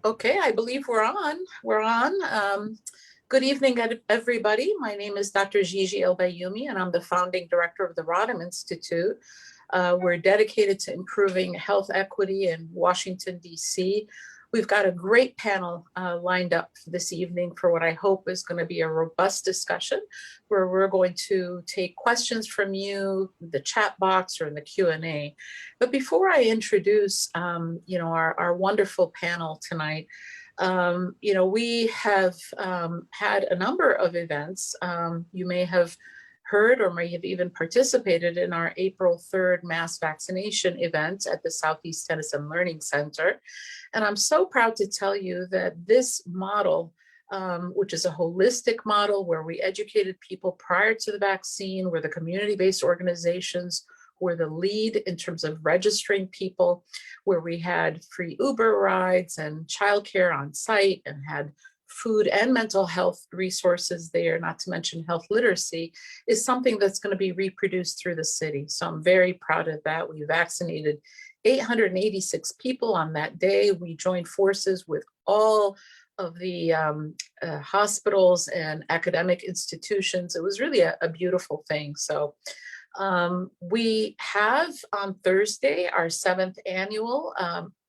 Okay, I believe we're on. We're on. Good evening, everybody. My name is Dr. Gigi El-Bayoumi, and I'm the founding director of the Rodham Institute. We're dedicated to improving health equity in Washington, D.C. We've got a great panel lined up this evening for what I hope is going to be a robust discussion, where we're going to take questions from you, the chat box or in the Q&A. But before I introduce, our wonderful panel tonight, we have had a number of events. You may have heard or may have even participated in our April 3rd mass vaccination event at the Southeast Tennyson Learning Center. And I'm so proud to tell you that this model, which is a holistic model where we educated people prior to the vaccine, where the community-based organizations were the lead in terms of registering people, where we had free Uber rides and childcare on site and had food and mental health resources there, not to mention health literacy, is something that's going to be reproduced through the city. So I'm very proud of that. We vaccinated 886 people on that day. We joined forces with all of the hospitals and academic institutions. It was really a beautiful thing. So we have on Thursday our 7th annual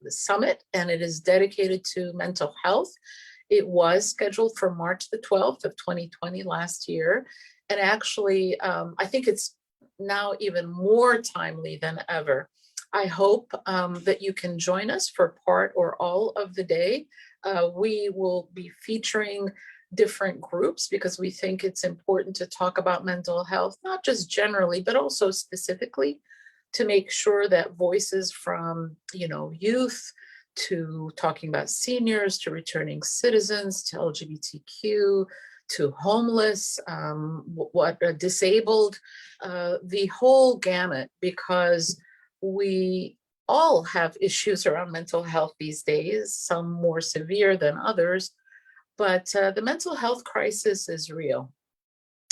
summit, and it is dedicated to mental health. It was scheduled for March the 12th of 2020 last year. And actually, I think it's now even more timely than ever. I hope that you can join us for part or all of the day. We will be featuring different groups because we think it's important to talk about mental health, not just generally, but also specifically, to make sure that voices from, youth, to talking about seniors, to returning citizens, to LGBTQ, to homeless, disabled, the whole gamut, because we all have issues around mental health these days, some more severe than others, but the mental health crisis is real.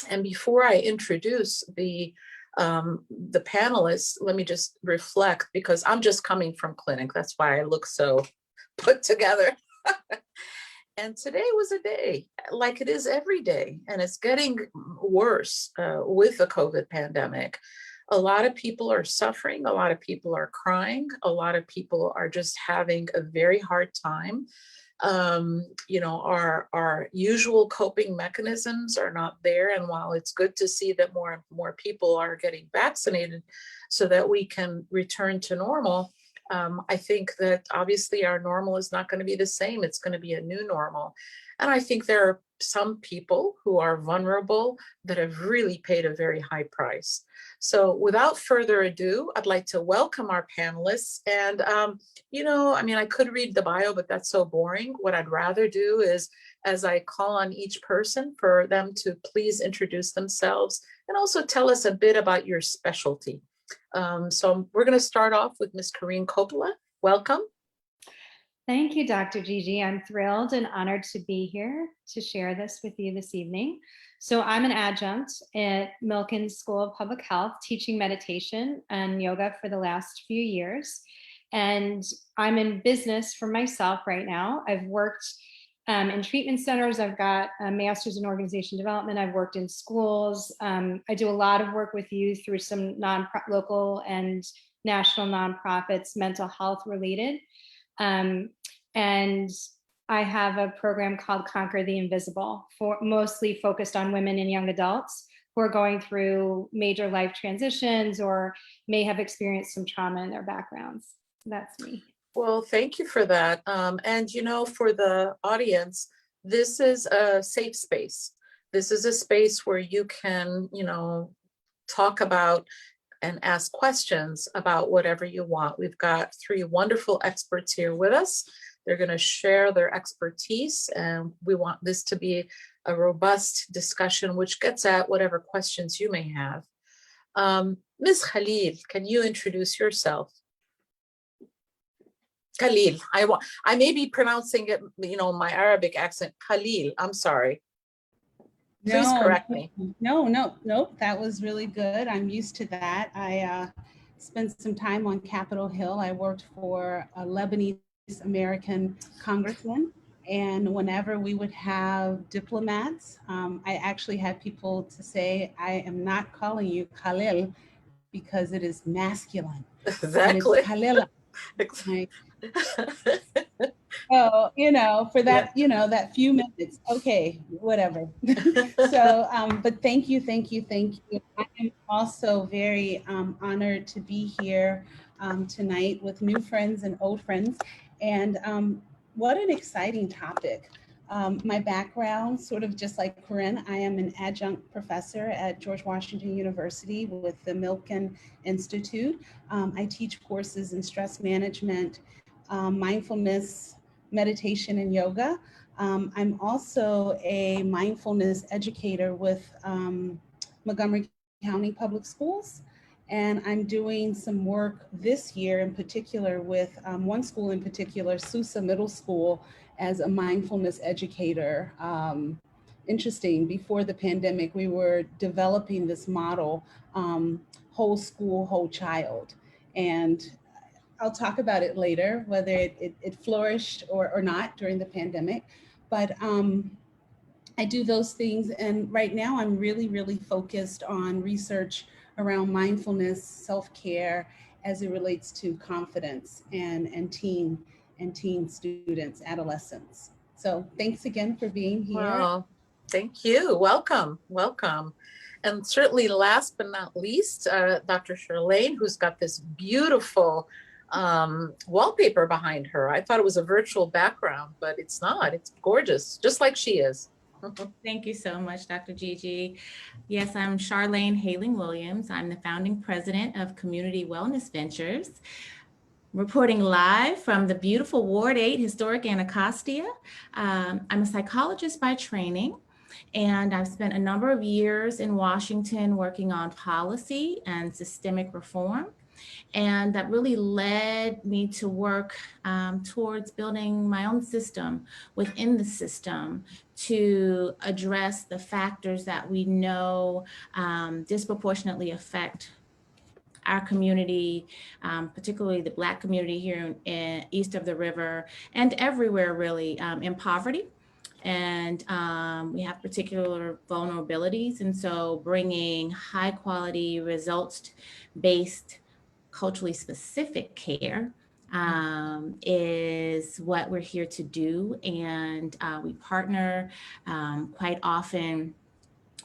And before I introduce the panelists, let me just reflect, because I'm just coming from clinic. That's why I look so put together. And today was a day like it is every day, and it's getting worse with the COVID pandemic. A lot of people are suffering. A lot of people are crying. A lot of people are just having a very hard time. Our usual coping mechanisms are not there. And while it's good to see that more and more people are getting vaccinated so that we can return to normal, I think that obviously our normal is not going to be the same. It's going to be a new normal. And I think there are some people who are vulnerable that have really paid a very high price. So without further ado, I'd like to welcome our panelists. And, I could read the bio, but that's so boring. What I'd rather do is, as I call on each person, for them to please introduce themselves and also tell us a bit about your specialty. So we're going to start off with Ms. Karine Coppola. Welcome. Thank you, Dr. Gigi. I'm thrilled and honored to be here to share this with you this evening. So I'm an adjunct at Milken School of Public Health, teaching meditation and yoga for the last few years. And I'm in business for myself right now. I've worked in treatment centers. I've got a master's in organization development. I've worked in schools. I do a lot of work with youth through some local and national nonprofits, mental health related. And I have a program called Conquer the Invisible, mostly focused on women and young adults who are going through major life transitions or may have experienced some trauma in their backgrounds. That's me. Well, thank you for that. And for the audience, this is a safe space. This is a space where you can, talk about and ask questions about whatever you want. We've got 3 wonderful experts here with us. They're going to share their expertise, and we want this to be a robust discussion which gets at whatever questions you may have. Ms. Kahlil, can you introduce yourself? Kahlil, I may be pronouncing it, my Arabic accent, Kahlil, I'm sorry. Please correct me. No, that was really good. I'm used to that. I spent some time on Capitol Hill. I worked for a Lebanese American congressmen. And whenever we would have diplomats, I actually had people to say, I am not calling you Kahlil because it is masculine. And it's Exactly. Kahlil. Like, oh, for that, that few minutes. Okay, whatever. So, but thank you, thank you, thank you. I am also very honored to be here tonight with new friends and old friends. And what an exciting topic. My background, sort of just like Corinne, I am an adjunct professor at George Washington University with the Milken Institute. I teach courses in stress management, mindfulness, meditation, and yoga. I'm also a mindfulness educator with Montgomery County Public Schools. And I'm doing some work this year in particular with one school in particular, Sousa Middle School, as a mindfulness educator. Interesting, before the pandemic, we were developing this model, whole school, whole child. And I'll talk about it later, whether it flourished or not during the pandemic. But I do those things. And right now I'm really, really focused on research around mindfulness, self-care as it relates to confidence and teen students, adolescents. So thanks again for being here. Well, thank you. Welcome, welcome. And certainly last but not least, Dr. Charlayne, who's got this beautiful wallpaper behind her. I thought it was a virtual background, but it's not. It's gorgeous, just like she is. Thank you so much, Dr. Gigi. Yes, I'm Charlayne Hayling-Williams. I'm the founding president of Community Wellness Ventures, reporting live from the beautiful Ward 8 historic Anacostia. I'm a psychologist by training, and I've spent a number of years in Washington working on policy and systemic reform. And that really led me to work towards building my own system within the system to address the factors that we know disproportionately affect our community, particularly the Black community here in east of the river and everywhere really, in poverty. And we have particular vulnerabilities. And so bringing high quality, results-based, culturally specific care is what we're here to do. And we partner quite often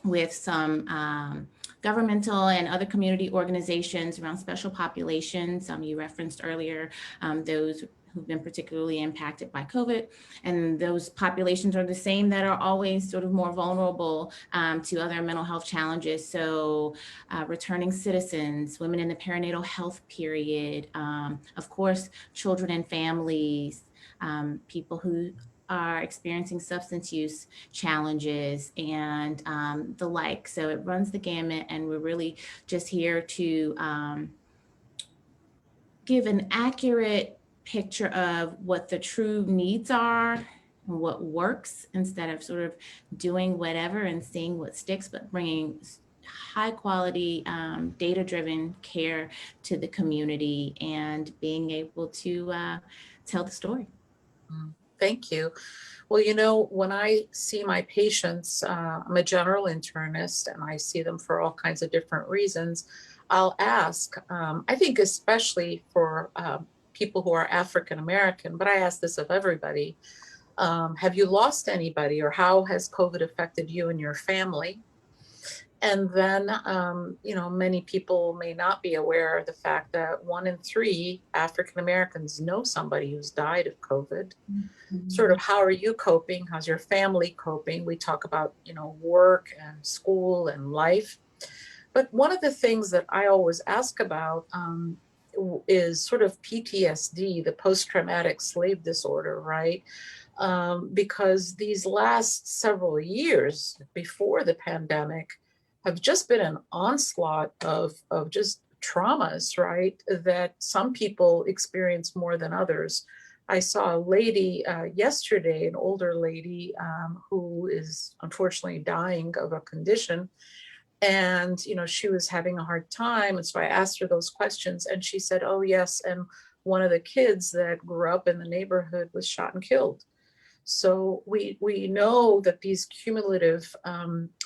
with some governmental and other community organizations around special populations. You referenced earlier those who've been particularly impacted by COVID. And those populations are the same that are always sort of more vulnerable to other mental health challenges. So returning citizens, women in the perinatal health period, of course, children and families, people who are experiencing substance use challenges and the like. So it runs the gamut, and we're really just here to give an accurate picture of what the true needs are and what works, instead of sort of doing whatever and seeing what sticks, but bringing high quality, data-driven care to the community and being able to tell the story. Thank you. Well, you know, when I see my patients, I'm a general internist and I see them for all kinds of different reasons. I'll ask, I think especially for people who are African American, but I ask this of everybody, have you lost anybody, or how has COVID affected you and your family? And then, you know, many people may not be aware of the fact that 1 in 3 African Americans know somebody who's died of COVID. Mm-hmm. Sort of, how are you coping? How's your family coping? We talk about, you know, work and school and life. But one of the things that I always ask about is sort of PTSD, the post-traumatic slave disorder, right? Because these last several years before the pandemic have just been an onslaught of just traumas, right? That some people experience more than others. I saw a lady yesterday, an older lady who is unfortunately dying of a condition. And, you know, she was having a hard time. And so I asked her those questions and she said, oh, yes. And one of the kids that grew up in the neighborhood was shot and killed. So we know that these cumulative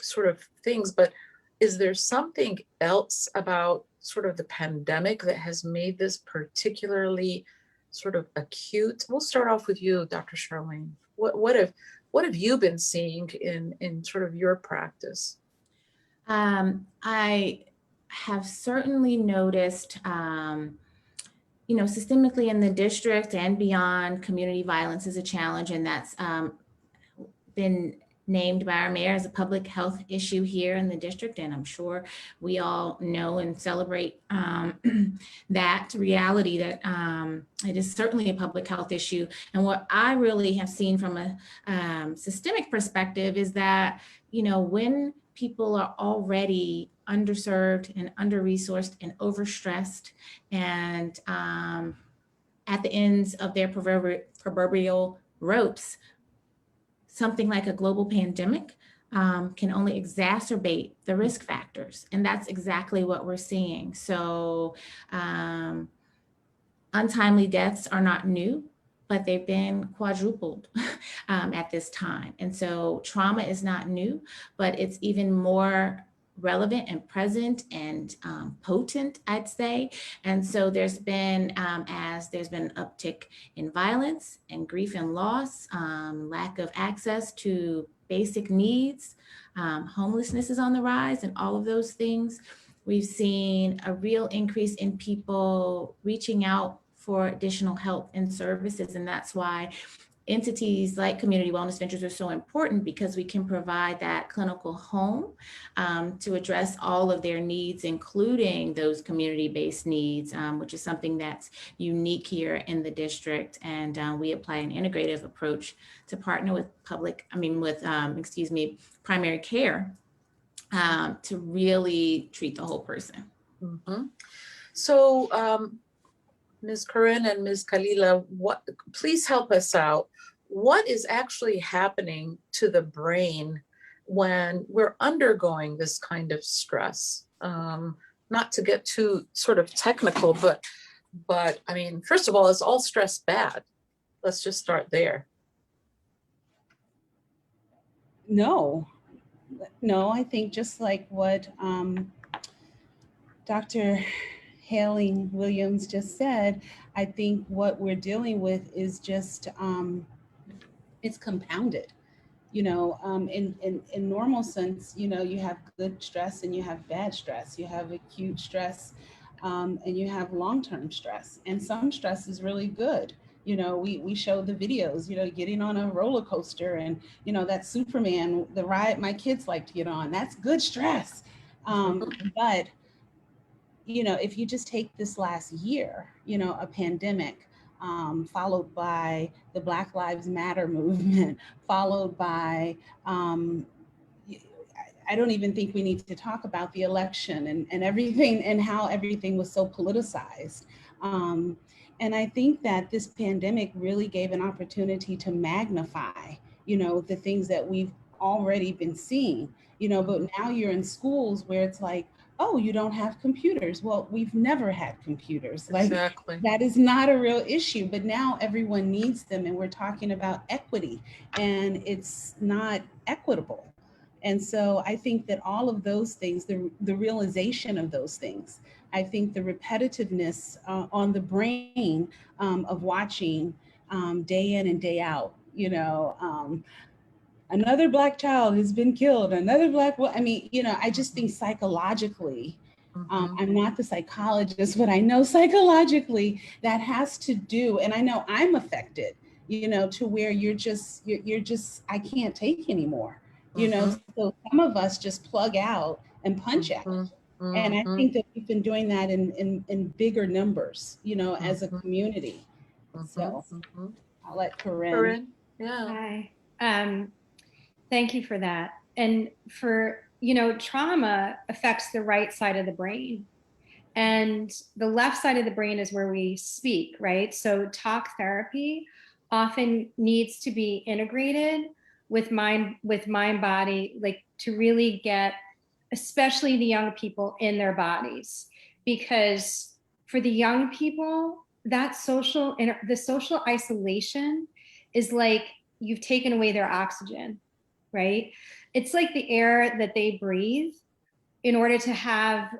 sort of things, but is there something else about sort of the pandemic that has made this particularly sort of acute? We'll start off with you, Dr. Charlayne. What have you been seeing in sort of your practice? I have certainly noticed, systemically in the district and beyond, community violence is a challenge, and that's been named by our mayor as a public health issue here in the district. And I'm sure we all know and celebrate that reality, that it is certainly a public health issue. And what I really have seen from a systemic perspective is that, when people are already underserved and under-resourced and overstressed and at the ends of their proverbial ropes, something like a global pandemic can only exacerbate the risk factors. And that's exactly what we're seeing. So untimely deaths are not new, but they've been quadrupled at this time. And so trauma is not new, but it's even more relevant and present and potent, I'd say. And so there's been, as there's been an uptick in violence and grief and loss, lack of access to basic needs, homelessness is on the rise, and all of those things. We've seen a real increase in people reaching out for additional help and services. And that's why entities like Community Wellness Ventures are so important, because we can provide that clinical home to address all of their needs, including those community-based needs, which is something that's unique here in the district. And we apply an integrative approach to partner with primary care to really treat the whole person. Mm-hmm. So, Ms. Corinne and Ms. Kahlil, please help us out. What is actually happening to the brain when we're undergoing this kind of stress? Not to get too sort of technical, but I mean, first of all, is all stress bad? Let's just start there. No, I think just like what Dr. Hayling-Williams just said, I think what we're dealing with is just, it's compounded. In normal sense, you have good stress and you have bad stress. You have acute stress and you have long-term stress. And some stress is really good. We show the videos, getting on a roller coaster and, that Superman, the ride my kids like to get on, that's good stress. But if you just take this last year, a pandemic, followed by the Black Lives Matter movement, followed by, I don't even think we need to talk about the election and everything and how everything was so politicized. And I think that this pandemic really gave an opportunity to magnify, the things that we've already been seeing, but now you're in schools where it's like, oh, you don't have computers. Well, we've never had computers. Exactly. That is not a real issue, but now everyone needs them. And we're talking about equity, and it's not equitable. And so I think that all of those things, the realization of those things, I think the repetitiveness on the brain of watching day in and day out, another Black child has been killed, I just think psychologically, I'm not the psychologist, but I know psychologically that has to do, and I know I'm affected, to where you're just, I can't take anymore, so some of us just plug out and punch out. And I think that we've been doing that in bigger numbers, as a community. So I'll let Corinne. Yeah. Hi. Thank you for that. And trauma affects the right side of the brain. And the left side of the brain is where we speak, right? So talk therapy often needs to be integrated with mind body, like to really get, especially the young people, in their bodies. Because for the young people, that the social isolation is like you've taken away their oxygen, right? It's like the air that they breathe in order to have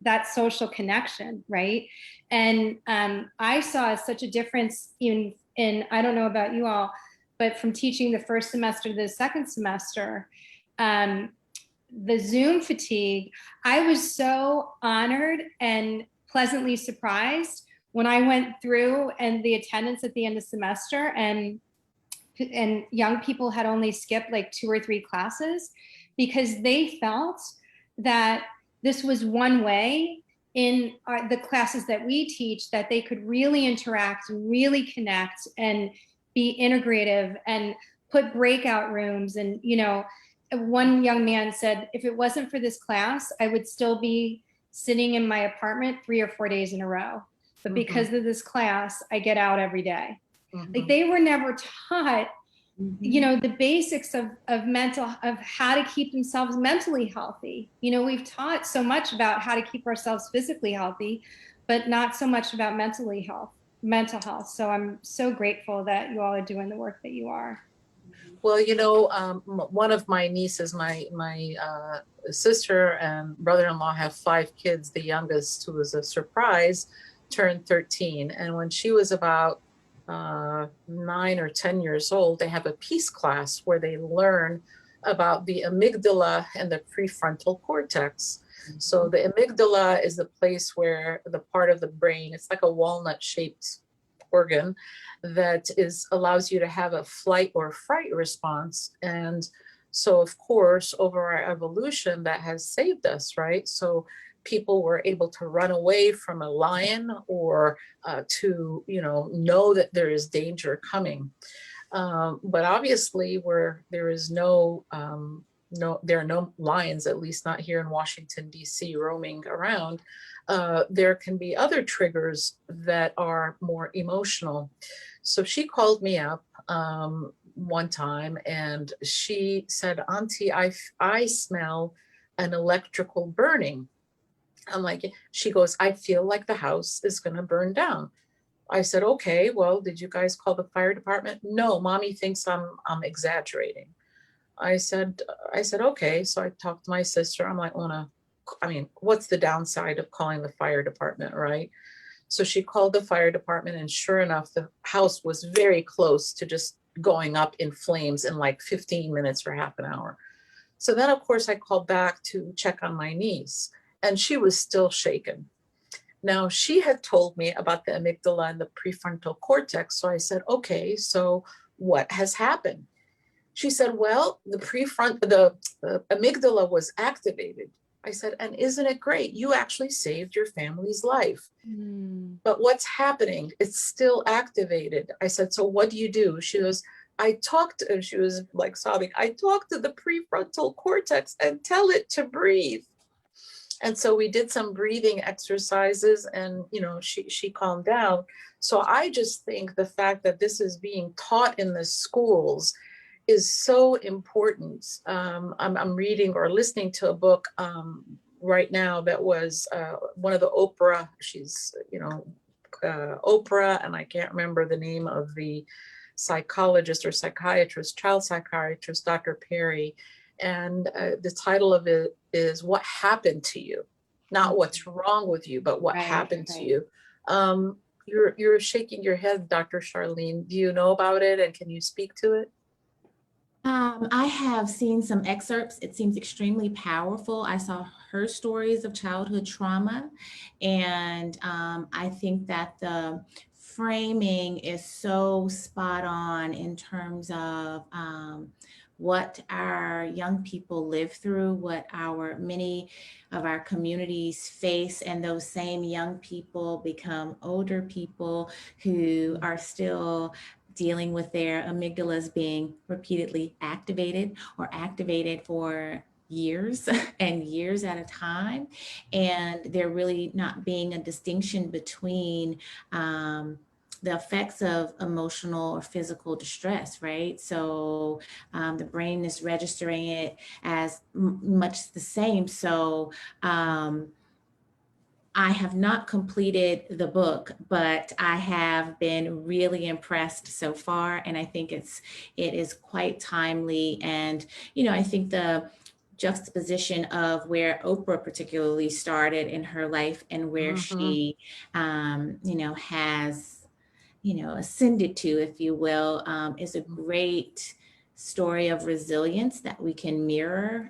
that social connection, right? And I saw such a difference in, I don't know about you all, but from teaching the first semester to the second semester, the Zoom fatigue, I was so honored and pleasantly surprised when I went through and the attendance at the end of semester and young people had only skipped like 2 or 3 classes because they felt that this was one way in the classes that we teach that they could really interact and really connect and be integrative and put breakout rooms. And, you know, one young man said, if it wasn't for this class, I would still be sitting in my apartment 3 or 4 days in a row. But because of this class, I get out every day. Like they were never taught, you know, the basics of how to keep themselves mentally healthy. You know, we've taught so much about how to keep ourselves physically healthy, but not so much about mental health. So I'm so grateful that you all are doing the work that you are. Well, you know, one of my nieces, my sister and brother-in-law have 5 kids. The youngest, who was a surprise, turned 13. And when she was about 9 or 10 years old, they have a peace class where they learn about the amygdala and the prefrontal cortex. So the amygdala is the place where the part of the brain, it's like a walnut-shaped organ that allows you to have a flight or fright response. And so, of course, over our evolution, that has saved us, right? So people were able to run away from a lion or to, you know that there is danger coming. But obviously, where there is there are no lions, at least not here in Washington, D.C., roaming around. There can be other triggers that are more emotional. So she called me up one time and she said, Auntie, I smell an electrical burning. I'm like, she goes, I feel like the house is going to burn down. I said, okay, well, did you guys call the fire department? No, Mommy thinks I'm exaggerating. I said, okay. So I talked to my sister. I'm like, what's the downside of calling the fire department, right? So she called the fire department, and sure enough, the house was very close to just going up in flames in like 15 minutes or half an hour. So then, of course, I called back to check on my niece, and she was still shaken. Now, she had told me about the amygdala and the prefrontal cortex. So I said, okay, so what has happened? She said, well, the amygdala was activated. I said, and isn't it great? You actually saved your family's life. But what's happening? It's still activated. I said, so what do you do? She goes, she was like sobbing, I talked to the prefrontal cortex and tell it to breathe. And so we did some breathing exercises and, you know, she calmed down. So I just think the fact that this is being taught in the schools is so important. I'm reading or listening to a book right now that was one of the Oprah, Oprah, and I can't remember the name of the psychologist or psychiatrist, child psychiatrist, Dr. Perry. And the title of it is What Happened to You? Not what's wrong with you, but what happened to you. You're shaking your head, Dr. Charlayne. Do you know about it, and can you speak to it? I have seen some excerpts. It seems extremely powerful. I saw her stories of childhood trauma, and I think that the framing is so spot on in terms of what our young people live through, what many of our communities face, and those same young people become older people who are still dealing with their amygdalas being repeatedly activated or activated for years and years at a time. And there really not being a distinction between the effects of emotional or physical distress, right? So the brain is registering it as much the same. So I have not completed the book, but I have been really impressed so far. And I think it is quite timely. And, I think the juxtaposition of where Oprah particularly started in her life and where she, has, ascended to, if you will, is a great story of resilience that we can mirror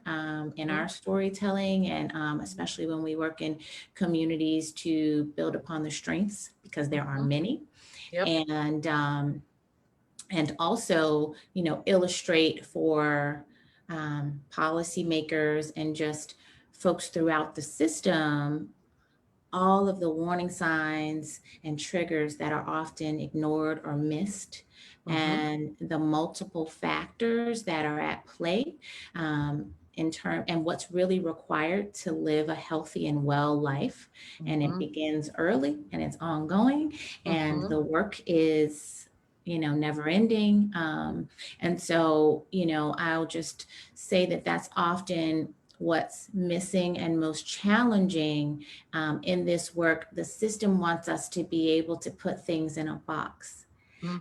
in our storytelling, and especially when we work in communities to build upon the strengths, because there are many. Yep. And also, illustrate for policymakers and just folks throughout the system all of the warning signs and triggers that are often ignored or missed, and the multiple factors that are at play and what's really required to live a healthy and well life. And it begins early and it's ongoing, and the work is never ending. And so, I'll just say that that's often what's missing and most challenging in this work. The system wants us to be able to put things in a box,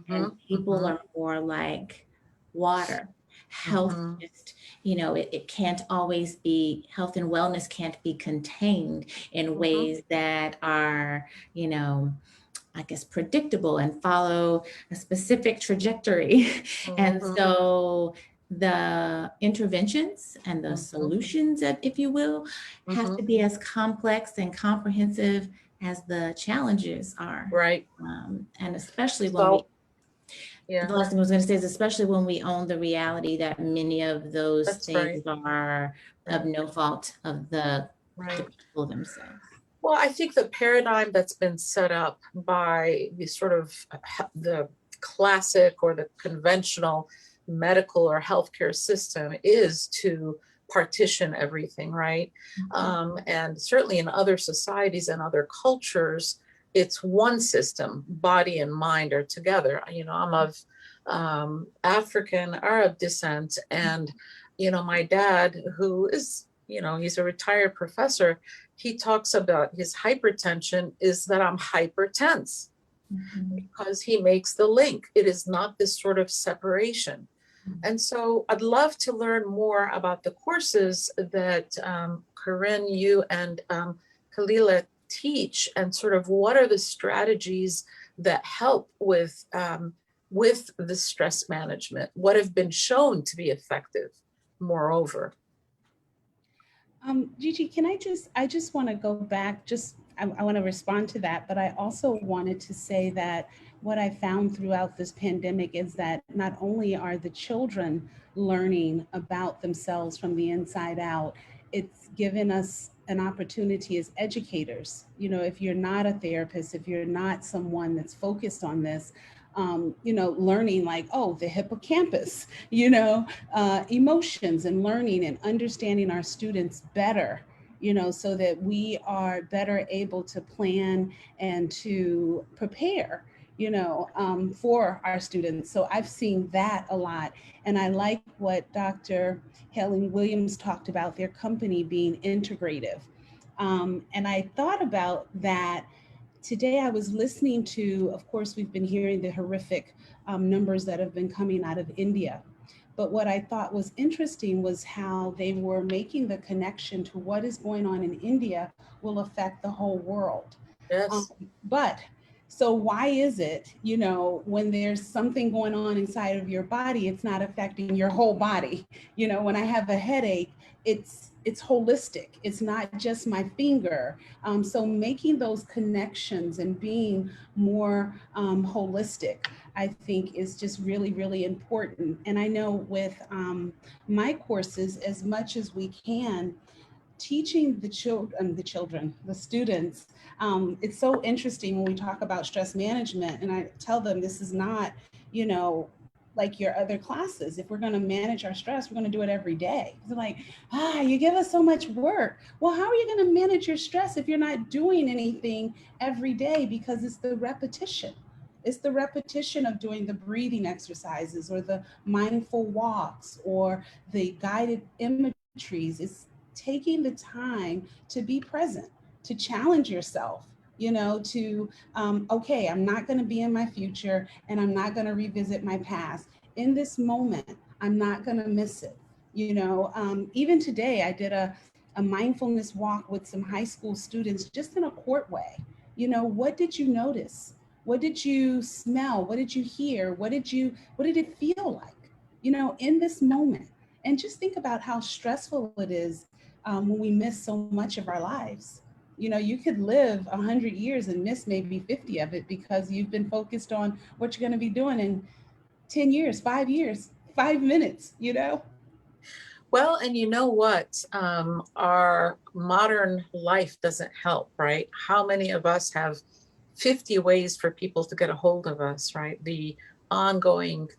and people are more like water. Health, just, it can't always be, health and wellness can't be contained in ways that are, I guess, predictable and follow a specific trajectory. And so the interventions and the solutions, if you will, have to be as complex and comprehensive as the challenges are. Right. And especially when the last thing I was going to say is, especially when we own the reality that many of those things are of no fault of the people themselves. Well, I think the paradigm that's been set up by the sort of the classic or the conventional medical or healthcare system is to partition everything, right? And certainly in other societies and other cultures, it's one system. Body and mind are together. I'm of African Arab descent, and my dad, who is he's a retired professor, he talks about his hypertension is that I'm hypertense, because he makes the link. It is not this sort of separation. And so I'd love to learn more about the courses that Corinne, you and Kahlil teach, and sort of what are the strategies that help with the stress management, what have been shown to be effective, moreover. Gigi, I just want to go back, I want to respond to that, but I also wanted to say that what I found throughout this pandemic is that not only are the children learning about themselves from the inside out, it's given us an opportunity as educators. If you're not a therapist, if you're not someone that's focused on this, learning like, the hippocampus, emotions, and learning and understanding our students better, so that we are better able to plan and to prepare, for our students. So I've seen that a lot. And I like what Dr. Hayling-Williams talked about, their company being integrative. And I thought about that today. I was listening to, of course, we've been hearing the horrific numbers that have been coming out of India. But what I thought was interesting was how they were making the connection to what is going on in India will affect the whole world. Yes. So why is it, when there's something going on inside of your body, it's not affecting your whole body? When I have a headache, it's holistic. It's not just my finger. So making those connections and being more holistic, I think, is just really, really important. And I know with my courses, as much as we can, teaching the students, it's so interesting when we talk about stress management, and I tell them this is not, like your other classes. If we're going to manage our stress, we're going to do it every day. They're like, you give us so much work. Well, how are you going to manage your stress if you're not doing anything every day? Because it's the repetition. It's the repetition of doing the breathing exercises or the mindful walks or the guided imageries. It's taking the time to be present, to challenge yourself, to, okay, I'm not going to be in my future and I'm not going to revisit my past. In this moment, I'm not going to miss it. Even today, I did a mindfulness walk with some high school students just in a courtway. What did you notice? What did you smell? What did you hear? What did it feel like, in this moment? And just think about how stressful it is when we miss so much of our lives. You could live 100 years and miss maybe 50 of it because you've been focused on what you're going to be doing in 10 years, 5 years, 5 minutes. Well, and you know what? Our modern life doesn't help, right? How many of us have 50 ways for people to get a hold of us, right? The ongoing,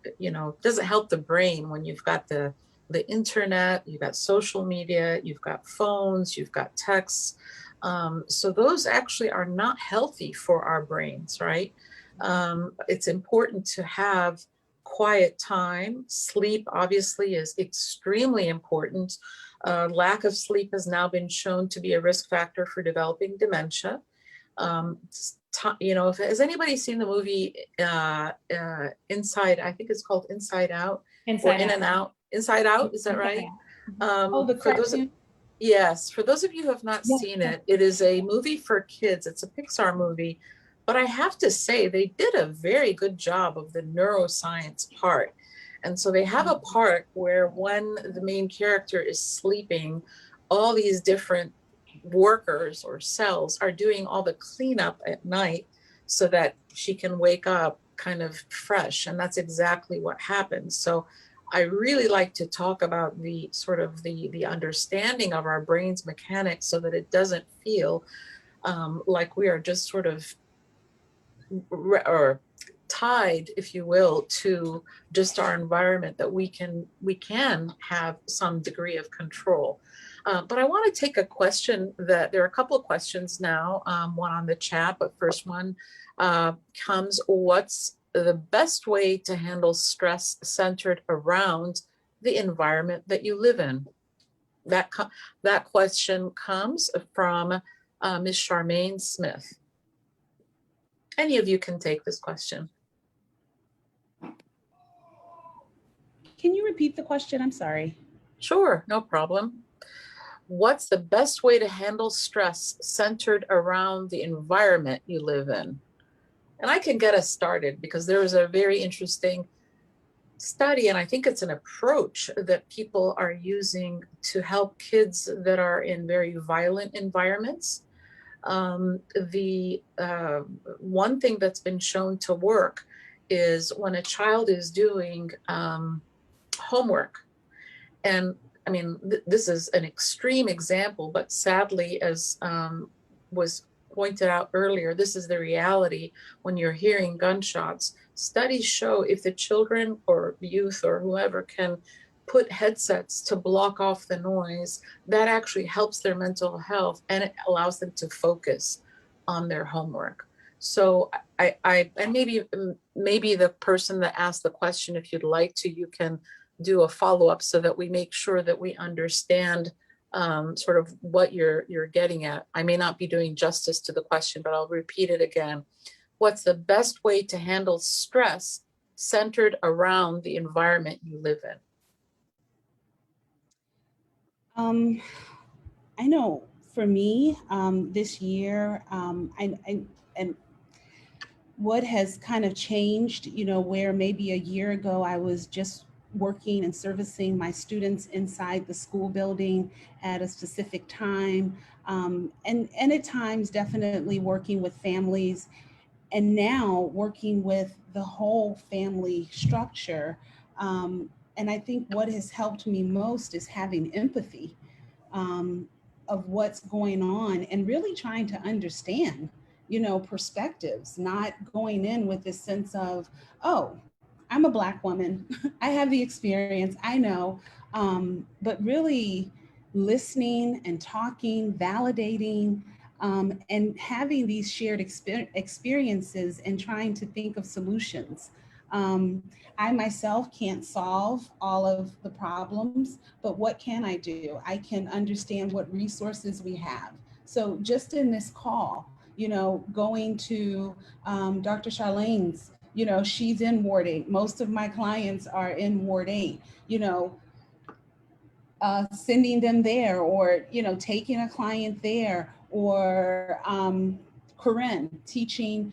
doesn't help the brain when you've got the internet, you've got social media, you've got phones, you've got texts. So those actually are not healthy for our brains, right? It's important to have quiet time. Sleep obviously is extremely important. Lack of sleep has now been shown to be a risk factor for developing dementia. Has anybody seen the movie Inside? I think it's called Inside Out. Inside or In Out. and Out. Inside Out, is that right? The cartoon. Yes, for those of you who have not Yes. seen it, it is a movie for kids. It's a Pixar movie, but I have to say they did a very good job of the neuroscience part. And so they have a part where when the main character is sleeping, all these different workers or cells are doing all the cleanup at night so that she can wake up kind of fresh. And that's exactly what happens. So I really like to talk about the sort of the understanding of our brain's mechanics so that it doesn't feel like we are just sort of or tied, if you will, to just our environment, that we can have some degree of control. But I want to take a question that there are a couple of questions now, one on the chat, but first one comes, what's the best way to handle stress centered around the environment that you live in? That question comes from Ms. Charmaine Smith. Any of you can take this question. Can you repeat the question? I'm sorry. Sure, no problem. What's the best way to handle stress centered around the environment you live in? And I can get us started because there is a very interesting study, and I think it's an approach that people are using to help kids that are in very violent environments. The one thing that's been shown to work is when a child is doing homework. And I mean, this is an extreme example, but sadly, as was pointed out earlier, this is the reality when you're hearing gunshots. Studies show if the children or youth or whoever can put headsets to block off the noise, that actually helps their mental health and it allows them to focus on their homework. So and maybe the person that asked the question, if you'd like to, you can do a follow-up so that we make sure that we understand sort of what you're getting at. I may not be doing justice to the question, but I'll repeat it again. What's the best way to handle stress centered around the environment you live in? I know for me, this year, and what has kind of changed, where maybe a year ago I was just working and servicing my students inside the school building at a specific time, and at times definitely working with families, and now working with the whole family structure. And I think what has helped me most is having empathy of what's going on and really trying to understand, perspectives, not going in with this sense of, oh, I'm a Black woman, I have the experience, I know, but really listening and talking, validating, and having these shared experiences and trying to think of solutions. I myself can't solve all of the problems, but what can I do? I can understand what resources we have. So just in this call, going to Dr. Charlayne's, she's in Ward 8. Most of my clients are in Ward 8, sending them there, or, taking a client there, or Corinne teaching,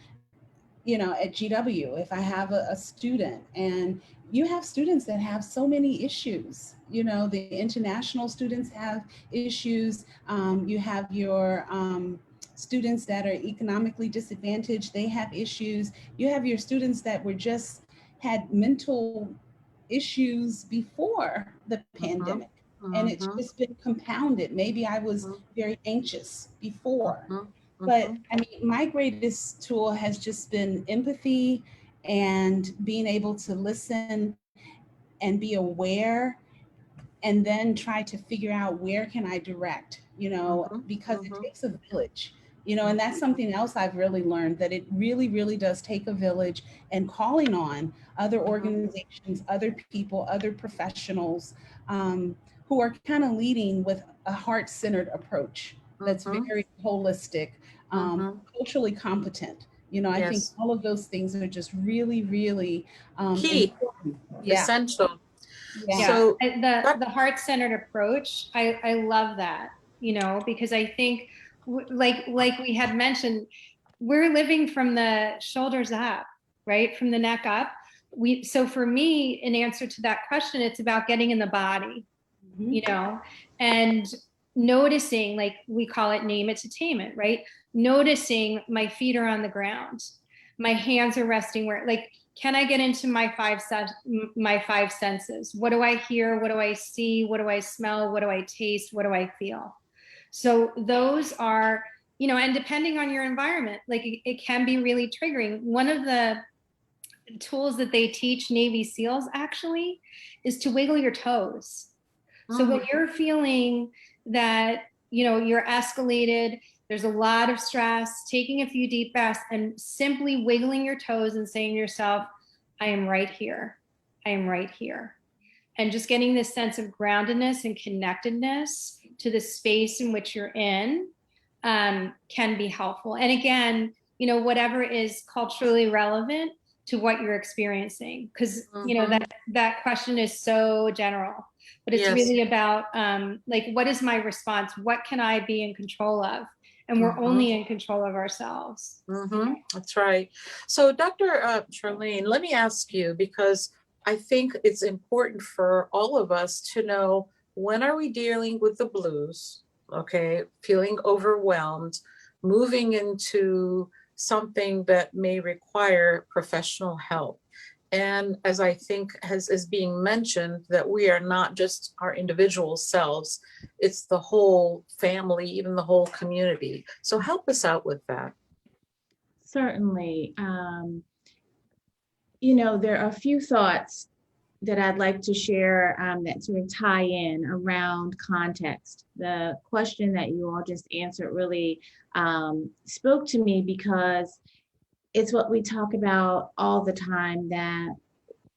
at GW, if I have a student, and you have students that have so many issues, the international students have issues. You have your students that are economically disadvantaged, they have issues. You have your students that had mental issues before the pandemic. And it's just been compounded. Maybe I was very anxious before. But I mean, my greatest tool has just been empathy and being able to listen and be aware, and then try to figure out where can I direct, because it takes a village, and that's something else I've really learned, that it really, really does take a village, and calling on other organizations, other people, other professionals who are kind of leading with a heart-centered approach that's very holistic, culturally competent. I think all of those things are just really, really key, important. essential. Yeah. So the heart-centered approach, I love that, because I think like we had mentioned, we're living from the shoulders up, right? From the neck up. So for me, in answer to that question, it's about getting in the body, and noticing, like we call it name it to tame it, right? Noticing my feet are on the ground, my hands are resting where, like, can I get into my five senses? What do I hear? What do I see? What do I smell? What do I taste? What do I feel? So those are, and depending on your environment, like it can be really triggering. One of the tools that they teach Navy SEALs actually is to wiggle your toes. So when you're feeling that, you're escalated, there's a lot of stress, taking a few deep breaths and simply wiggling your toes and saying to yourself, I am right here. I am right here. And just getting this sense of groundedness and connectedness to the space in which you're in can be helpful. And again, whatever is culturally relevant to what you're experiencing, because, that question is so general. But it's really about like, what is my response? What can I be in control of? And we're only in control of ourselves. That's right. So Dr. Charlayne, let me ask you, because I think it's important for all of us to know, when are we dealing with the blues, okay, feeling overwhelmed, moving into something that may require professional help. And as I think is being mentioned, that we are not just our individual selves, it's the whole family, even the whole community. So help us out with that. Certainly. There are a few thoughts that I'd like to share that sort of tie in around context. The question that you all just answered really spoke to me, because it's what we talk about all the time, that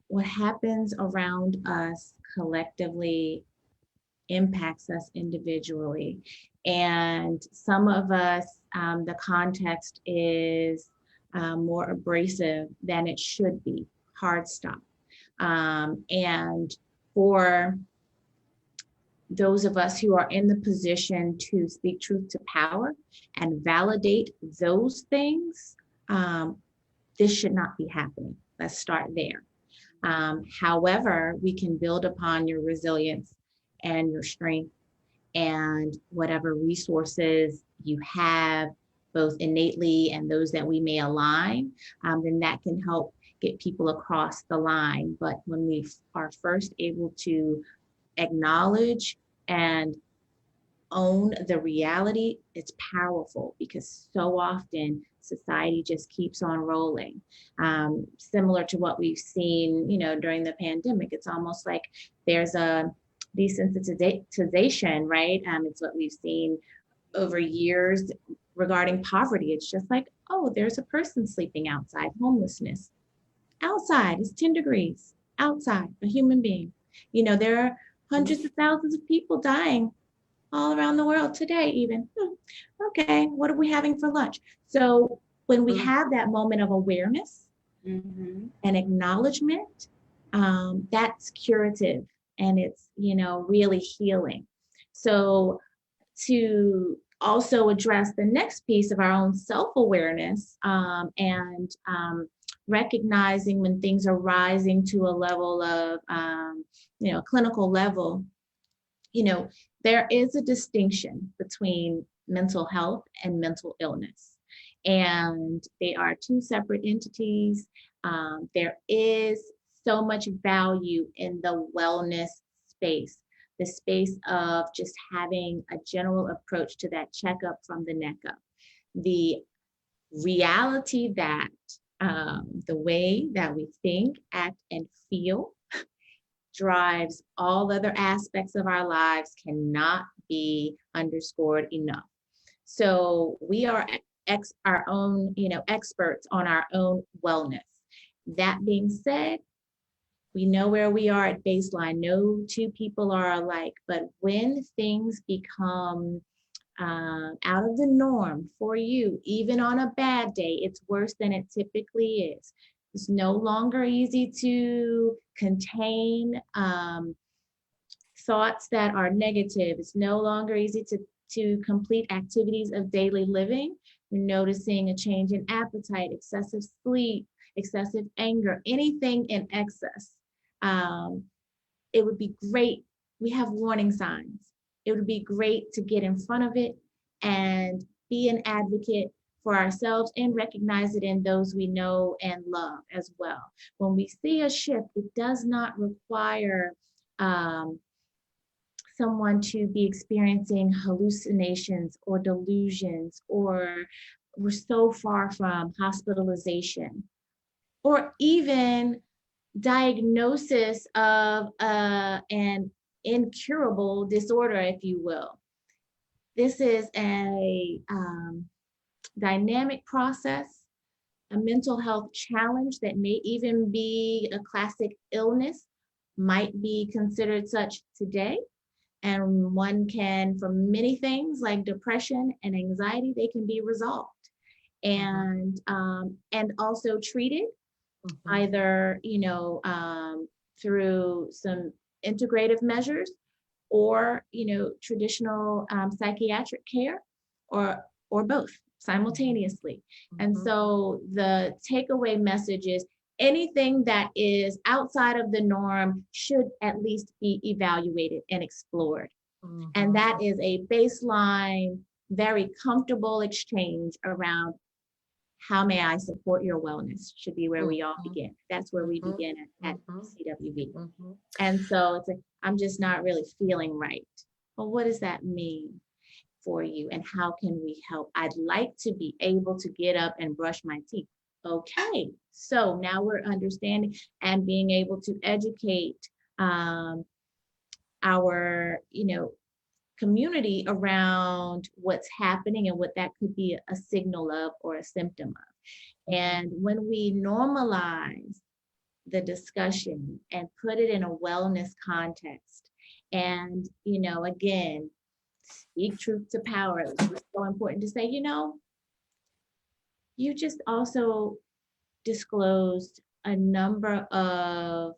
what happens around us collectively impacts us individually. And some of us, the context is more abrasive than it should be, hard stop. And for those of us who are in the position to speak truth to power and validate those things, this should not be happening. Let's start there. However, we can build upon your resilience and your strength and whatever resources you have, both innately and those that we may align, then that can help get people across the line. But when we are first able to acknowledge and own the reality, it's powerful, because so often society just keeps on rolling. Similar to what we've seen, during the pandemic, it's almost like there's a desensitization, right? It's what we've seen over years regarding poverty. It's just like, oh, there's a person sleeping outside, homelessness. Outside, it's 10 degrees. Outside, a human being. There are hundreds of thousands of people dying all around the world today even. Okay, what are we having for lunch? So when we have that moment of awareness and acknowledgement, that's curative, and it's, really healing. So to also address the next piece of our own self-awareness, and recognizing when things are rising to a level of, clinical level, there is a distinction between mental health and mental illness, and they are two separate entities. There is so much value in the wellness space, the space of just having a general approach to that checkup from the neck up. The reality that the way that we think, act, and feel drives all other aspects of our lives cannot be underscored enough. So we are our own, experts on our own wellness. That being said, we know where we are at baseline. No two people are alike, but when things become out of the norm for you, even on a bad day, it's worse than it typically is. It's no longer easy to contain thoughts that are negative. It's no longer easy to complete activities of daily living. You're noticing a change in appetite, excessive sleep, excessive anger, anything in excess. It would be great. We have warning signs. It would be great to get in front of it and be an advocate for ourselves and recognize it in those we know and love as well. When we see a shift, it does not require someone to be experiencing hallucinations or delusions, or we're so far from hospitalization, or even diagnosis of an incurable disorder, if you will. This is a dynamic process, a mental health challenge that may even be a classic illness, might be considered such today. And one can, for many things like depression and anxiety, they can be resolved and also treated either, through some integrative measures or, traditional psychiatric care, or both simultaneously. And so the takeaway message is anything that is outside of the norm should at least be evaluated and explored. And that is a baseline, very comfortable exchange around how may I support your wellness should be where we all begin. That's where we begin at CWV. And so it's like, I'm just not really feeling right. Well, what does that mean for you? And how can we help? I'd like to be able to get up and brush my teeth. Okay, so now we're understanding and being able to educate our, community around what's happening and what that could be a signal of or a symptom of. And when we normalize the discussion and put it in a wellness context, and, again, speak truth to power, it's so important to say, you just also disclosed a number of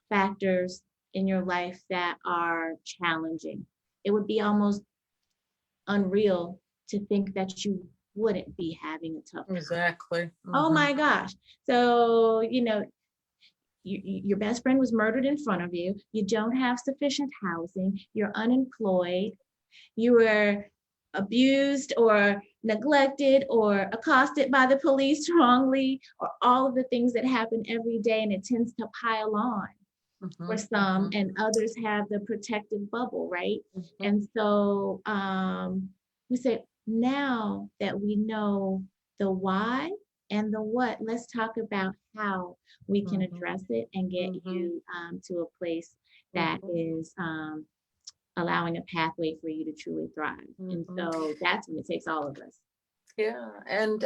factors in your life that are challenging. It would be almost unreal to think that you wouldn't be having a tough time. Exactly. Oh my gosh. So, your best friend was murdered in front of you. You don't have sufficient housing. You're unemployed. You were abused or neglected or accosted by the police wrongly, or all of the things that happen every day, and it tends to pile on for some, and others have the protective bubble, right? And so we say, now that we know the why and the what, let's talk about how we can address it and get you to a place that is allowing a pathway for you to truly thrive. And so that's when it takes all of us. Yeah, and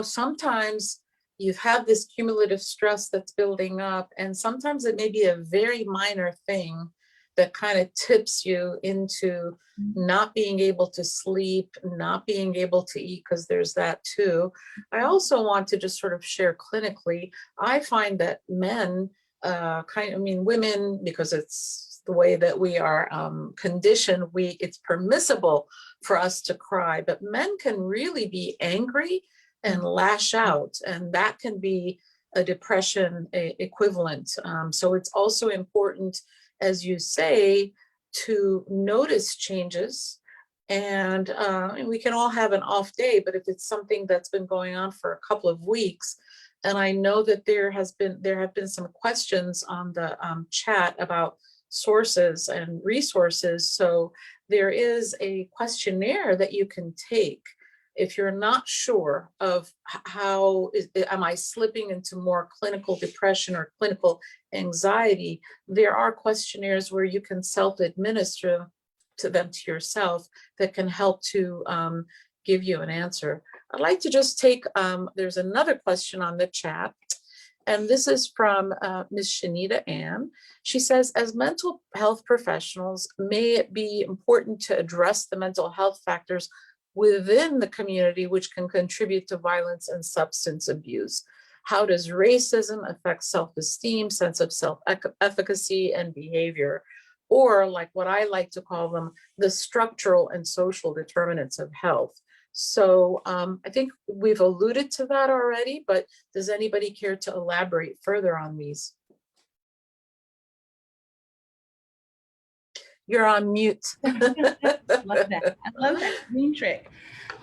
sometimes you've had this cumulative stress that's building up, and sometimes it may be a very minor thing that kind of tips you into not being able to sleep, not being able to eat, because there's that too. I also want to just sort of share clinically, I find that men women, because it's the way that we are conditioned, it's permissible for us to cry, but men can really be angry and lash out, and that can be a depression equivalent. So it's also important, as you say, to notice changes. And we can all have an off day, but if it's something that's been going on for a couple of weeks, and I know that there have been some questions on the chat about sources and resources. So there is a questionnaire that you can take if you're not sure of am I slipping into more clinical depression or clinical anxiety. There are questionnaires where you can self-administer to yourself that can help to give you an answer. I'd like to just take, there's another question on the chat, and this is from Ms. Shanita Ann. She says, as mental health professionals, may it be important to address the mental health factors within the community which can contribute to violence and substance abuse? How does racism affect self-esteem, sense of self-efficacy, and behavior? Or, like what I like to call them, the structural and social determinants of health. So I think we've alluded to that already, but does anybody care to elaborate further on these? You're on mute. I love that. I love that Zoom trick.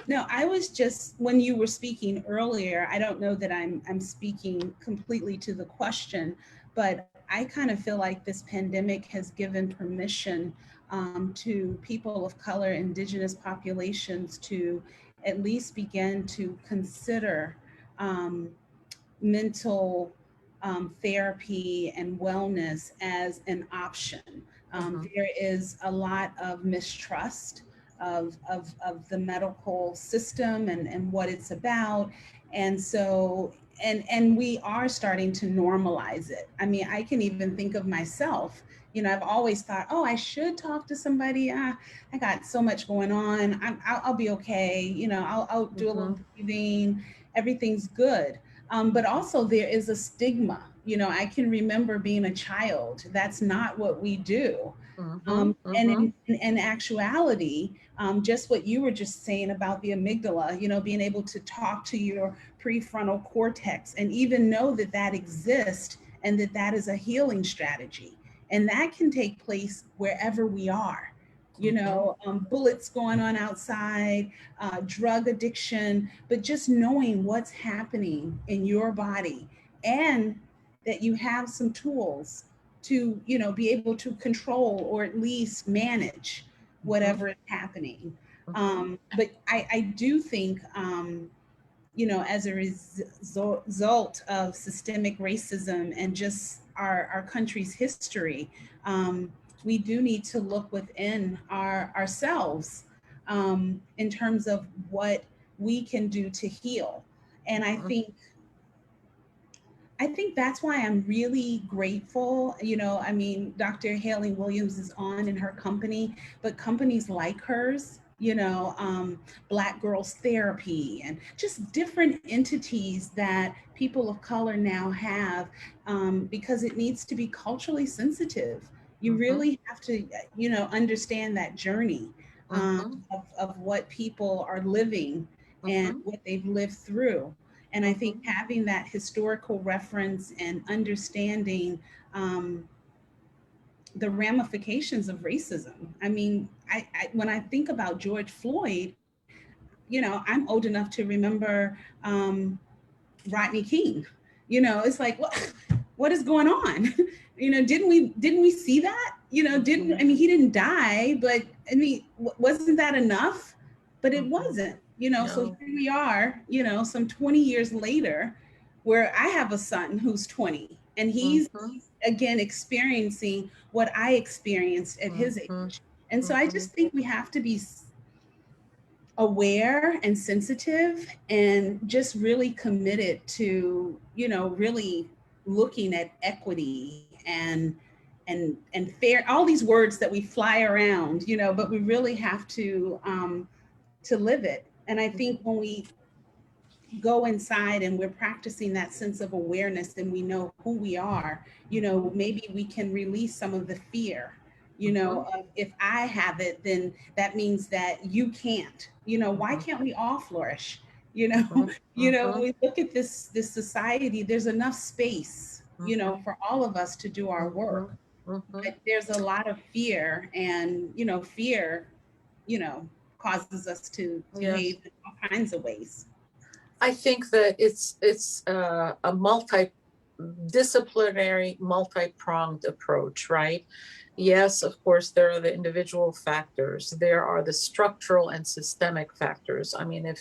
No, I was just, when you were speaking earlier, I don't know that I'm speaking completely to the question, but I kind of feel like this pandemic has given permission to people of color, indigenous populations, to at least begin to consider mental therapy and wellness as an option. There is a lot of mistrust of the medical system and what it's about. And so, and we are starting to normalize it. I mean, I can even think of myself, I've always thought, oh, I should talk to somebody. I got so much going on. I'll be okay. I'll do a little breathing. Everything's good. But also there is a stigma. I can remember being a child. That's not what we do. And in actuality, just what you were just saying about the amygdala, being able to talk to your prefrontal cortex and even know that that exists and that that is a healing strategy. And that can take place wherever we are. Bullets going on outside, drug addiction, but just knowing what's happening in your body and that you have some tools to, be able to control or at least manage whatever is happening. But I do think, as a result of systemic racism and just our country's history, we do need to look within ourselves in terms of what we can do to heal. And I think that's why I'm really grateful. Dr. Hayling-Williams is on in her company, but companies like hers, Black Girls Therapy, and just different entities that people of color now have, because it needs to be culturally sensitive. You really have to, understand that journey of what people are living and what they've lived through. And I think having that historical reference and understanding the ramifications of racism. I mean, when I think about George Floyd, I'm old enough to remember Rodney King. It's like, what is going on? Didn't we see that? He didn't die, but wasn't that enough? But it wasn't. So here we are, some 20 years later, where I have a son who's 20 and he's again experiencing what I experienced at his age. And so I just think we have to be aware and sensitive and just really committed to, really looking at equity and fair, all these words that we fly around, you know, but we really have to live it. And I think when we go inside and we're practicing that sense of awareness and we know who we are, you know, maybe we can release some of the fear, you know, of if I have it, then that means that you can't, you know, why can't we all flourish? You know, you know, when we look at this society, there's enough space, you know, for all of us to do our work. But there's a lot of fear, and, you know, fear, you know, causes us to behave in all kinds of ways. I think that it's a multidisciplinary, multi-pronged approach, right? Yes, of course, there are the individual factors. There are the structural and systemic factors. I mean,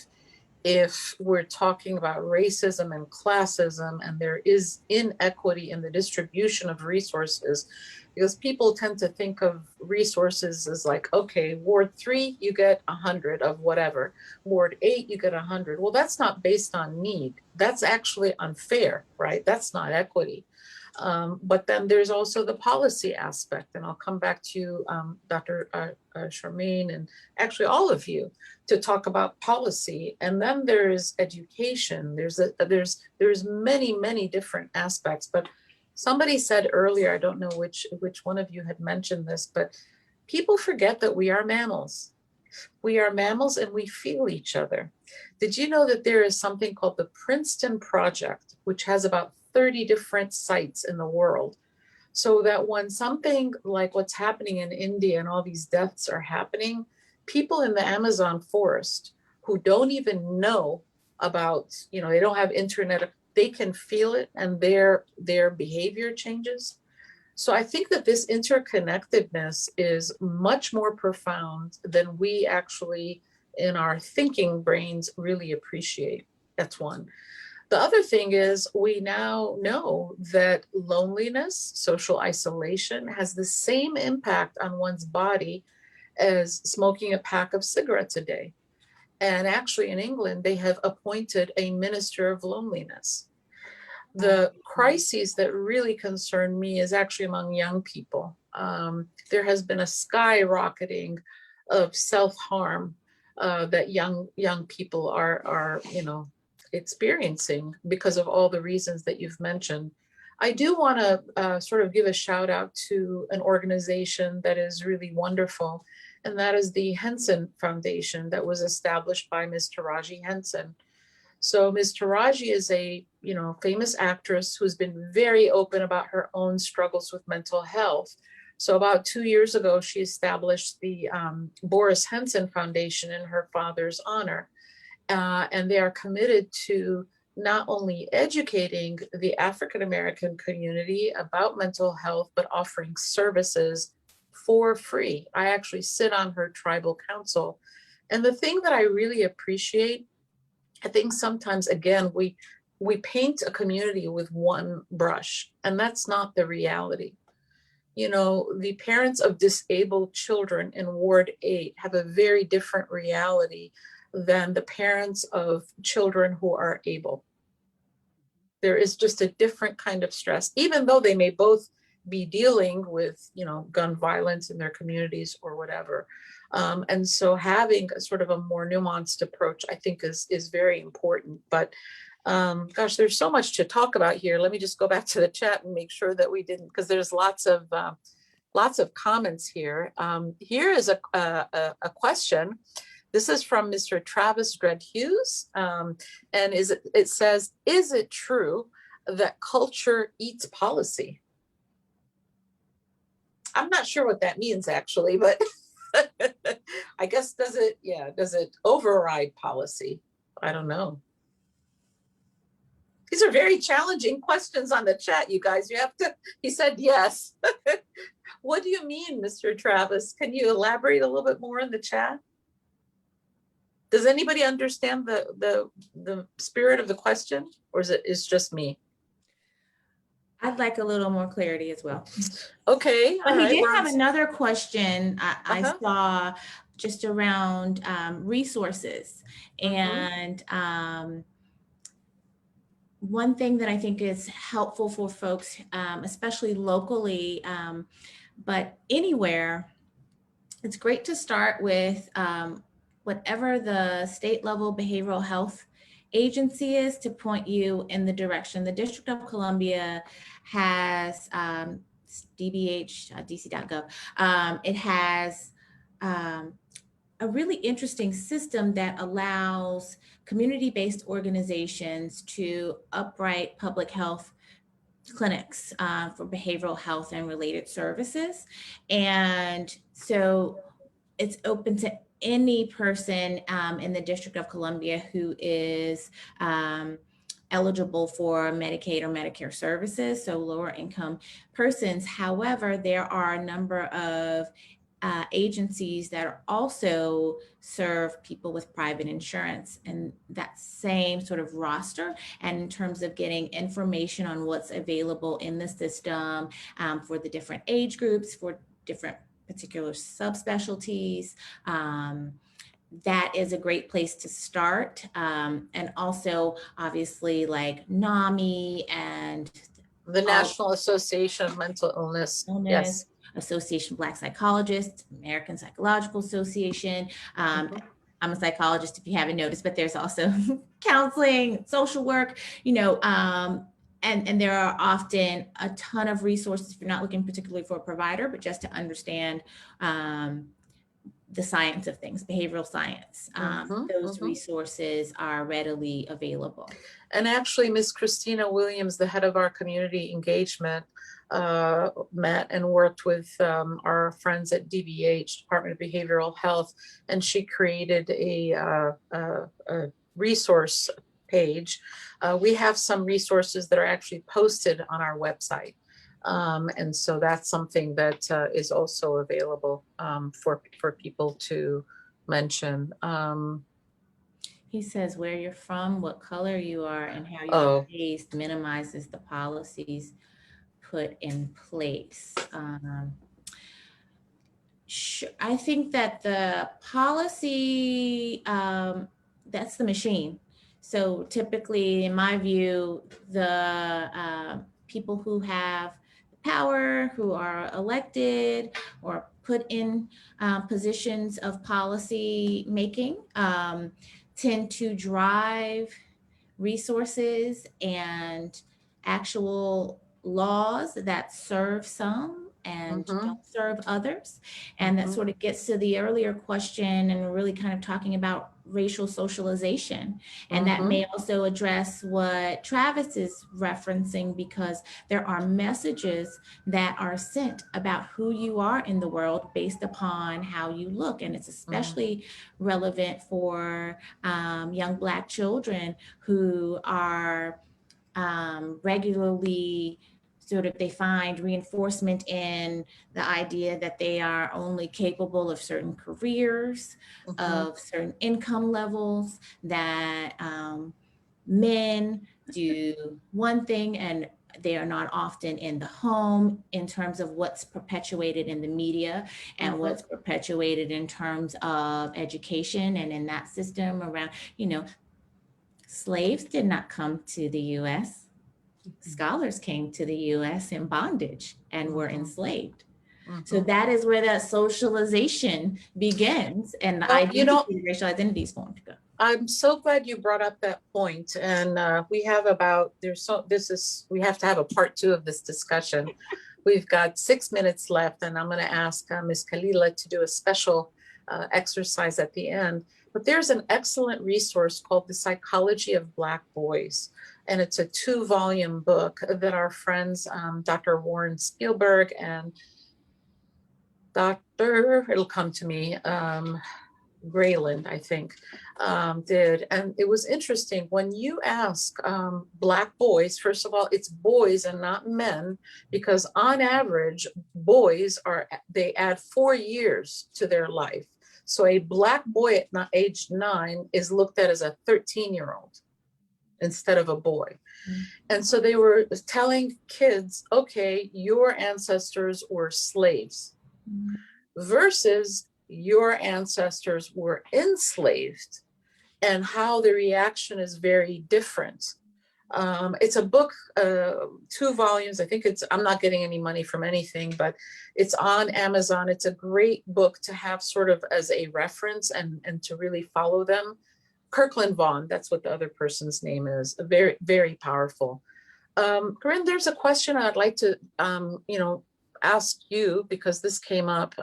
if we're talking about racism and classism, and there is inequity in the distribution of resources, because people tend to think of resources as like, okay, Ward 3, you get 100 of whatever. Ward 8, you get 100. Well, that's not based on need. That's actually unfair, right? That's not equity. But then there's also the policy aspect, and I'll come back to you, Dr. Charlayne, and actually all of you, to talk about policy. And then there's education. There's many different aspects. But somebody said earlier, I don't know which one of you had mentioned this, but people forget that we are mammals. We are mammals and we feel each other. Did you know that there is something called the Princeton Project, which has about 30 different sites in the world? So that when something like what's happening in India and all these deaths are happening, people in the Amazon forest who don't even know about, you know, they don't have internet, they can feel it, and their behavior changes. So I think that this interconnectedness is much more profound than we actually in our thinking brains really appreciate. That's one. The other thing is we now know that loneliness, social isolation has the same impact on one's body as smoking a pack of cigarettes a day. And actually in England, they have appointed a minister of loneliness. The crises that really concern me is actually among young people. There has been a skyrocketing of self-harm that young people are you know, experiencing because of all the reasons that you've mentioned. I do want to sort of give a shout out to an organization that is really wonderful, and that is the Henson Foundation that was established by Ms. Taraji Henson. So Ms. Taraji is a, you know, famous actress who's been very open about her own struggles with mental health. So about 2 years ago, she established the Boris Henson Foundation in her father's honor. And they are committed to not only educating the African-American community about mental health, but offering services for free. I actually sit on her tribal council. And the thing that I really appreciate, I think sometimes, again, we paint a community with one brush, and that's not the reality. You know, the parents of disabled children in Ward 8 have a very different reality than the parents of children who are able. There is just a different kind of stress, even though they may both be dealing with, you know, gun violence in their communities or whatever. And so having a sort of a more nuanced approach, I think is very important. But gosh, there's so much to talk about here. Let me just go back to the chat and make sure that we didn't, because there's lots of comments here. Here is a question. This is from Mr. Travis Dredd Hughes, and it says, is it true that culture eats policy? I'm not sure what that means actually, but I guess does it override policy? I don't know. These are very challenging questions on the chat, you guys. He said yes. What do you mean, Mr. Travis? Can you elaborate a little bit more in the chat? Does anybody understand the spirit of the question, or is it just me? I'd like a little more clarity as well. Okay. But he did have another question I saw just around resources and one thing that I think is helpful for folks, especially locally, but anywhere, it's great to start with whatever the state level behavioral health agency is to point you in the direction. The District of Columbia has dbh.dc.gov. It has a really interesting system that allows community-based organizations to upright public health clinics for behavioral health and related services. And so it's open to any person in the District of Columbia who is eligible for Medicaid or Medicare services, so lower income persons. However, there are a number of agencies that also serve people with private insurance, and that same sort of roster. And in terms of getting information on what's available in the system for the different age groups, for different particular subspecialties, that is a great place to start. And also, obviously, like NAMI and The National Association of Mental Illness. Yes. Association of Black Psychologists, American Psychological Association. I'm a psychologist, if you haven't noticed, but there's also counseling, social work, and there are often a ton of resources if you're not looking particularly for a provider, but just to understand the science of things, behavioral science. Those resources are readily available. And actually, Ms. Christina Williams, the head of our community engagement, met and worked with our friends at DBH, Department of Behavioral Health, and she created a resource page. We have some resources that are actually posted on our website. And so that's something that is also available for people to mention. He says where you're from, what color you are, and how you're raised minimizes the policies put in place. I think that the policy, that's the machine. So typically, in my view, the people who have power, who are elected or put in positions of policy making, tend to drive resources and actual laws that serve some and don't serve others. And that sort of gets to the earlier question and really kind of talking about racial socialization. And that may also address what Travis is referencing, because there are messages that are sent about who you are in the world based upon how you look. And it's especially relevant for young Black children who are regularly they find reinforcement in the idea that they are only capable of certain careers, of certain income levels, that men do one thing and they are not often in the home, in terms of what's perpetuated in the media and what's perpetuated in terms of education and in that system around, slaves did not come to the US. Scholars came to the US in bondage and were enslaved. So that is where that socialization begins, and the racial identities formed to go. I'm so glad you brought up that point. And we have we have to have a part 2 of this discussion. We've got 6 minutes left, and I'm going to ask Ms. Kahlil to do a special exercise at the end. But there's an excellent resource called The Psychology of Black Boys. And it's a 2-volume book that our friends, Dr. Warren Spielberg and it'll come to me, Grayland, I think, did. And it was interesting when you ask Black boys, first of all, it's boys and not men, because on average, boys they add 4 years to their life. So a Black boy at age 9 is looked at as a 13-year-old instead of a boy. And so they were telling kids, okay, your ancestors were slaves versus your ancestors were enslaved, and how the reaction is very different. It's a book, 2 volumes. I think I'm not getting any money from anything, but it's on Amazon. It's a great book to have sort of as a reference and to really follow them. Kirkland Vaughn, that's what the other person's name is. Very, very powerful. Corinne, there's a question I'd like to, ask you, because this came up.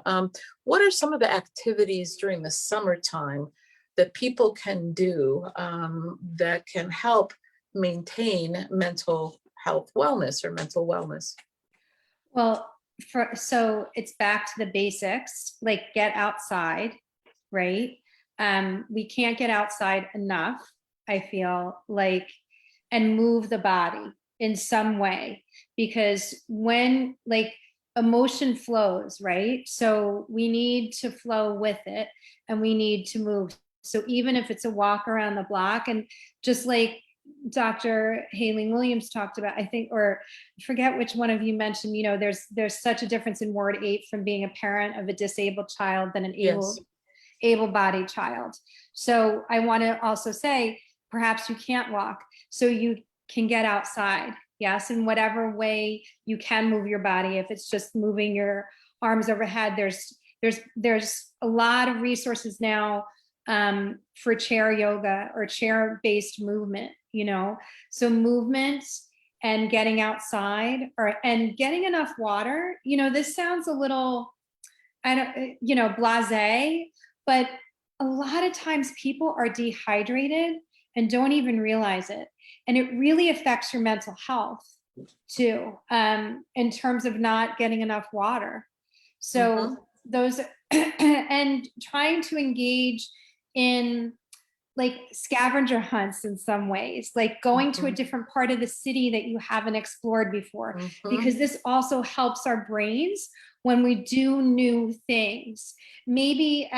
What are some of the activities during the summertime that people can do that can help maintain mental health wellness or mental wellness? Well, so it's back to the basics, like get outside, right? We can't get outside enough, I feel like, and move the body in some way, because when like emotion flows, right? So we need to flow with it and we need to move. So even if it's a walk around the block, and just like Dr. Hayling-Williams talked about, I think, or forget which one of you mentioned, there's such a difference in ward 8 from being a parent of a disabled child than an able-bodied child. So I want to also say, perhaps you can't walk, so you can get outside. Yes, in whatever way you can move your body. If it's just moving your arms overhead, there's a lot of resources now for chair yoga or chair-based movement. So movement and getting outside and getting enough water. This sounds a little, blasé, but a lot of times people are dehydrated and don't even realize it. And it really affects your mental health too, in terms of not getting enough water. So those, and trying to engage in like scavenger hunts in some ways, like going to a different part of the city that you haven't explored before, because this also helps our brains when we do new things. Maybe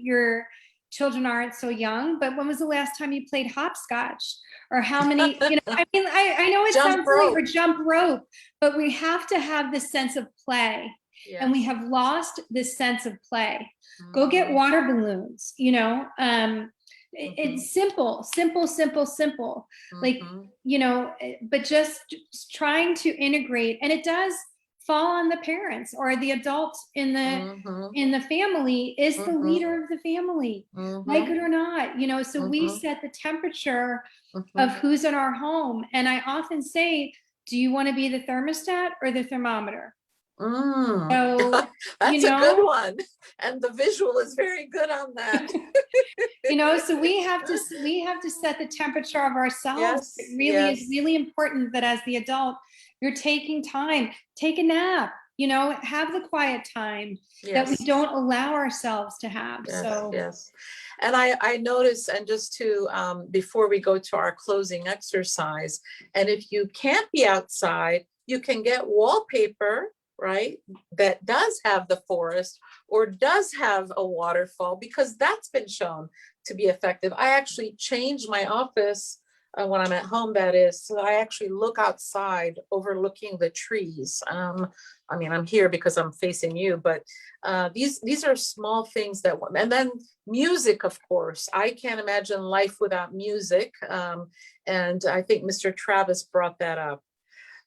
your children aren't so young, but when was the last time you played hopscotch? Or how many, I know it sounds silly, or jump rope, but we have to have this sense of play. Yes. And we have lost this sense of play. Go get water balloons, it's simple, like, but just trying to integrate, and it does fall on the parents or the adults in the family is the leader of the family, like it or not, so we set the temperature of who's in our home. And I often say, do you want to be the thermostat or the thermometer? So, that's a good one, and the visual is very good on that. So we have to set the temperature of ourselves. Yes, it really is really important that as the adult, you're taking time, take a nap, have the quiet time that we don't allow ourselves to have. Yes. And I notice, and just to, before we go to our closing exercise, and if you can't be outside, you can get wallpaper, right, that does have the forest or does have a waterfall, because that's been shown to be effective. I actually changed my office when I'm at home, that is, so I actually look outside overlooking the trees. I'm here because I'm facing you, but these are small things that, and then music, of course. I can't imagine life without music. And I think Mr. Travis brought that up.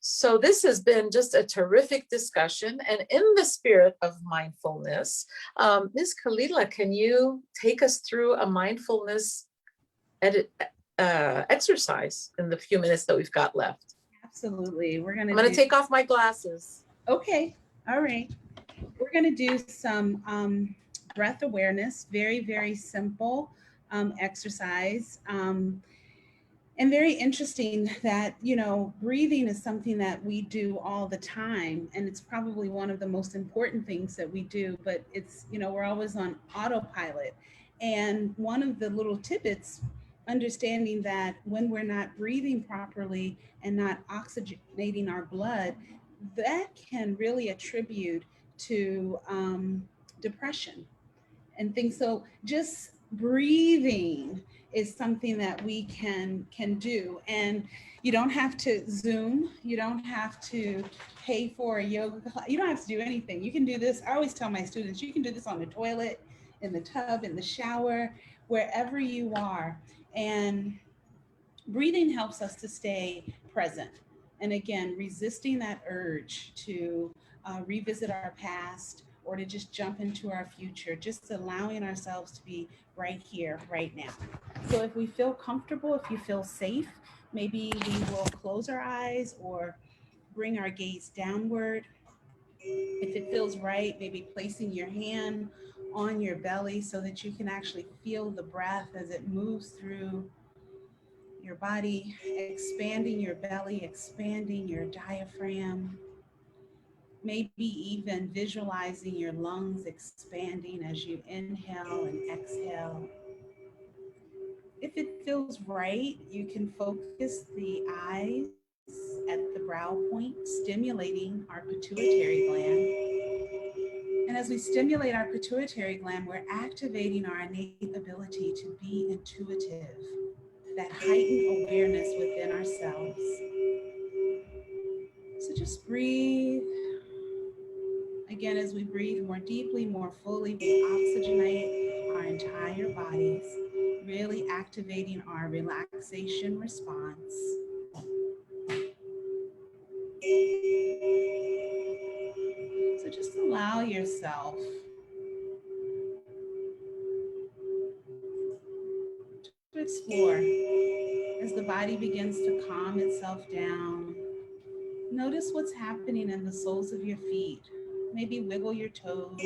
So this has been just a terrific discussion. And in the spirit of mindfulness, Ms. Kahlil, can you take us through a mindfulness exercise in the few minutes that we've got left? Absolutely. I'm going to take off my glasses. Okay. All right. We're going to do some breath awareness, very, very simple exercise. And very interesting that, breathing is something that we do all the time. And it's probably one of the most important things that we do, but it's, we're always on autopilot. And one of the little tidbits, understanding that when we're not breathing properly and not oxygenating our blood, that can really attribute to depression and things. So just breathing is something that we can do. And you don't have to Zoom. You don't have to pay for a yoga class. You don't have to do anything. You can do this. I always tell my students, you can do this on the toilet, in the tub, in the shower, wherever you are. And breathing helps us to stay present. And again, resisting that urge to revisit our past or to just jump into our future, just allowing ourselves to be right here, right now. So if we feel comfortable, if you feel safe, maybe we will close our eyes or bring our gaze downward. If it feels right, maybe placing your hand on your belly so that you can actually feel the breath as it moves through your body, expanding your belly, expanding your diaphragm, maybe even visualizing your lungs expanding as you inhale and exhale. If it feels right, you can focus the eyes at the brow point, stimulating our pituitary gland. And as we stimulate our pituitary gland, we're activating our innate ability to be intuitive, that heightened awareness within ourselves. So just breathe. Again, as we breathe more deeply, more fully, we oxygenate our entire bodies, really activating our relaxation response. So just allow yourself to explore as the body begins to calm itself down. Notice what's happening in the soles of your feet. Maybe wiggle your toes.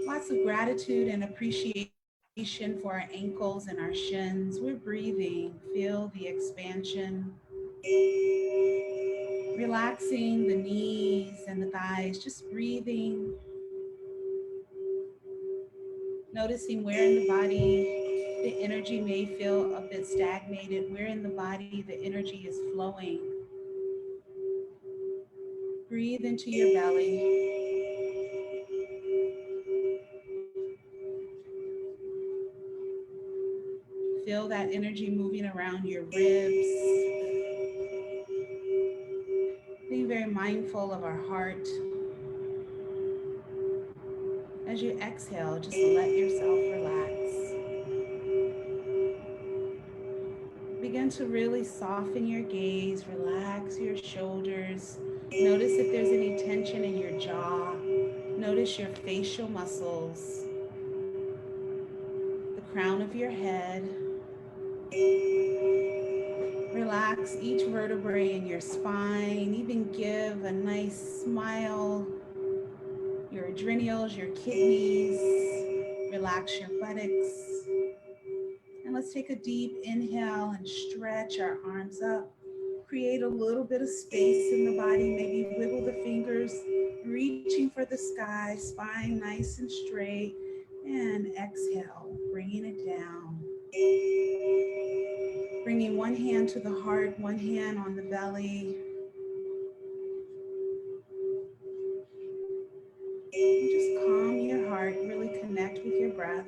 Lots of gratitude and appreciation for our ankles and our shins. We're breathing. Feel the expansion. Relaxing the knees and the thighs, just breathing. Noticing where in the body the energy may feel a bit stagnated, where in the body the energy is flowing. Breathe into your belly. Feel that energy moving around your ribs. Being very mindful of our heart. As you exhale, just let yourself relax. Begin to really soften your gaze, relax your shoulders. Notice if there's any tension in your jaw. Notice your facial muscles, the crown of your head. Relax each vertebrae in your spine. Even give a nice smile. Your adrenals, your kidneys. Relax your buttocks. And let's take a deep inhale and stretch our arms up. Create a little bit of space in the body. Maybe wiggle the fingers, reaching for the sky, spine nice and straight. And exhale, bringing it down. Bringing one hand to the heart, one hand on the belly. And just calm your heart, really connect with your breath,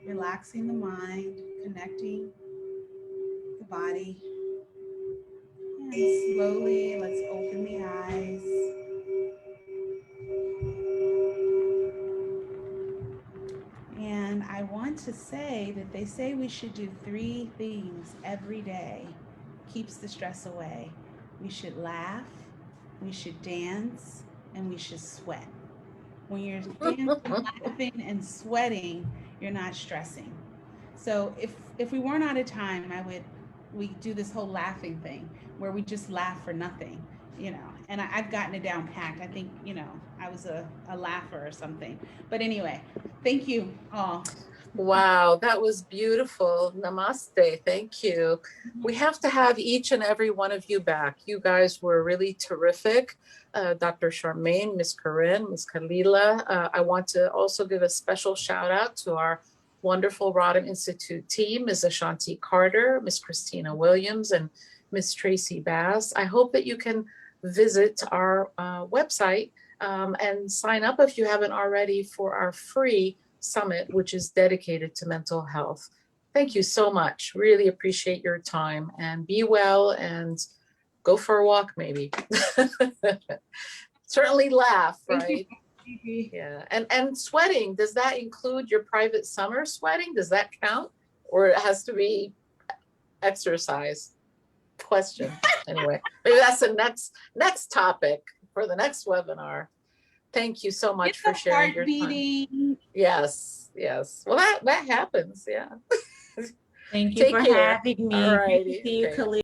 relaxing the mind, connecting the body. And slowly, let's open the eyes. And I want to say that they say we should do 3 things every day. Keeps the stress away. We should laugh, we should dance, and we should sweat. When you're dancing, laughing, and sweating, you're not stressing. So if we weren't out of time, we do this whole laughing thing where we just laugh for nothing, and I've gotten it down packed. I think, I was a laugher or something. But anyway, thank you all. Wow, that was beautiful. Namaste. Thank you. We have to have each and every one of you back. You guys were really terrific. Dr. Charlayne, Miss Corinne, Miss Kahlil. I want to also give a special shout out to our wonderful Rodham Institute team, Ms. Ashanti Carter, Miss Christina Williams, and Miss Tracy Bass. I hope that you can visit our website and sign up if you haven't already for our free summit, which is dedicated to mental health. Thank you so much. Really appreciate your time, and be well and go for a walk maybe. Certainly laugh, right? Yeah. And sweating, does that include your private summer sweating? Does that count? Or it has to be exercise question. Anyway, maybe that's the next topic for the next webinar. Thank you so much for sharing your time. Yes, yes. Well, that happens. Yeah. Thank you Take for care. having me. All Great to righty. see you, Okay. Kahlil.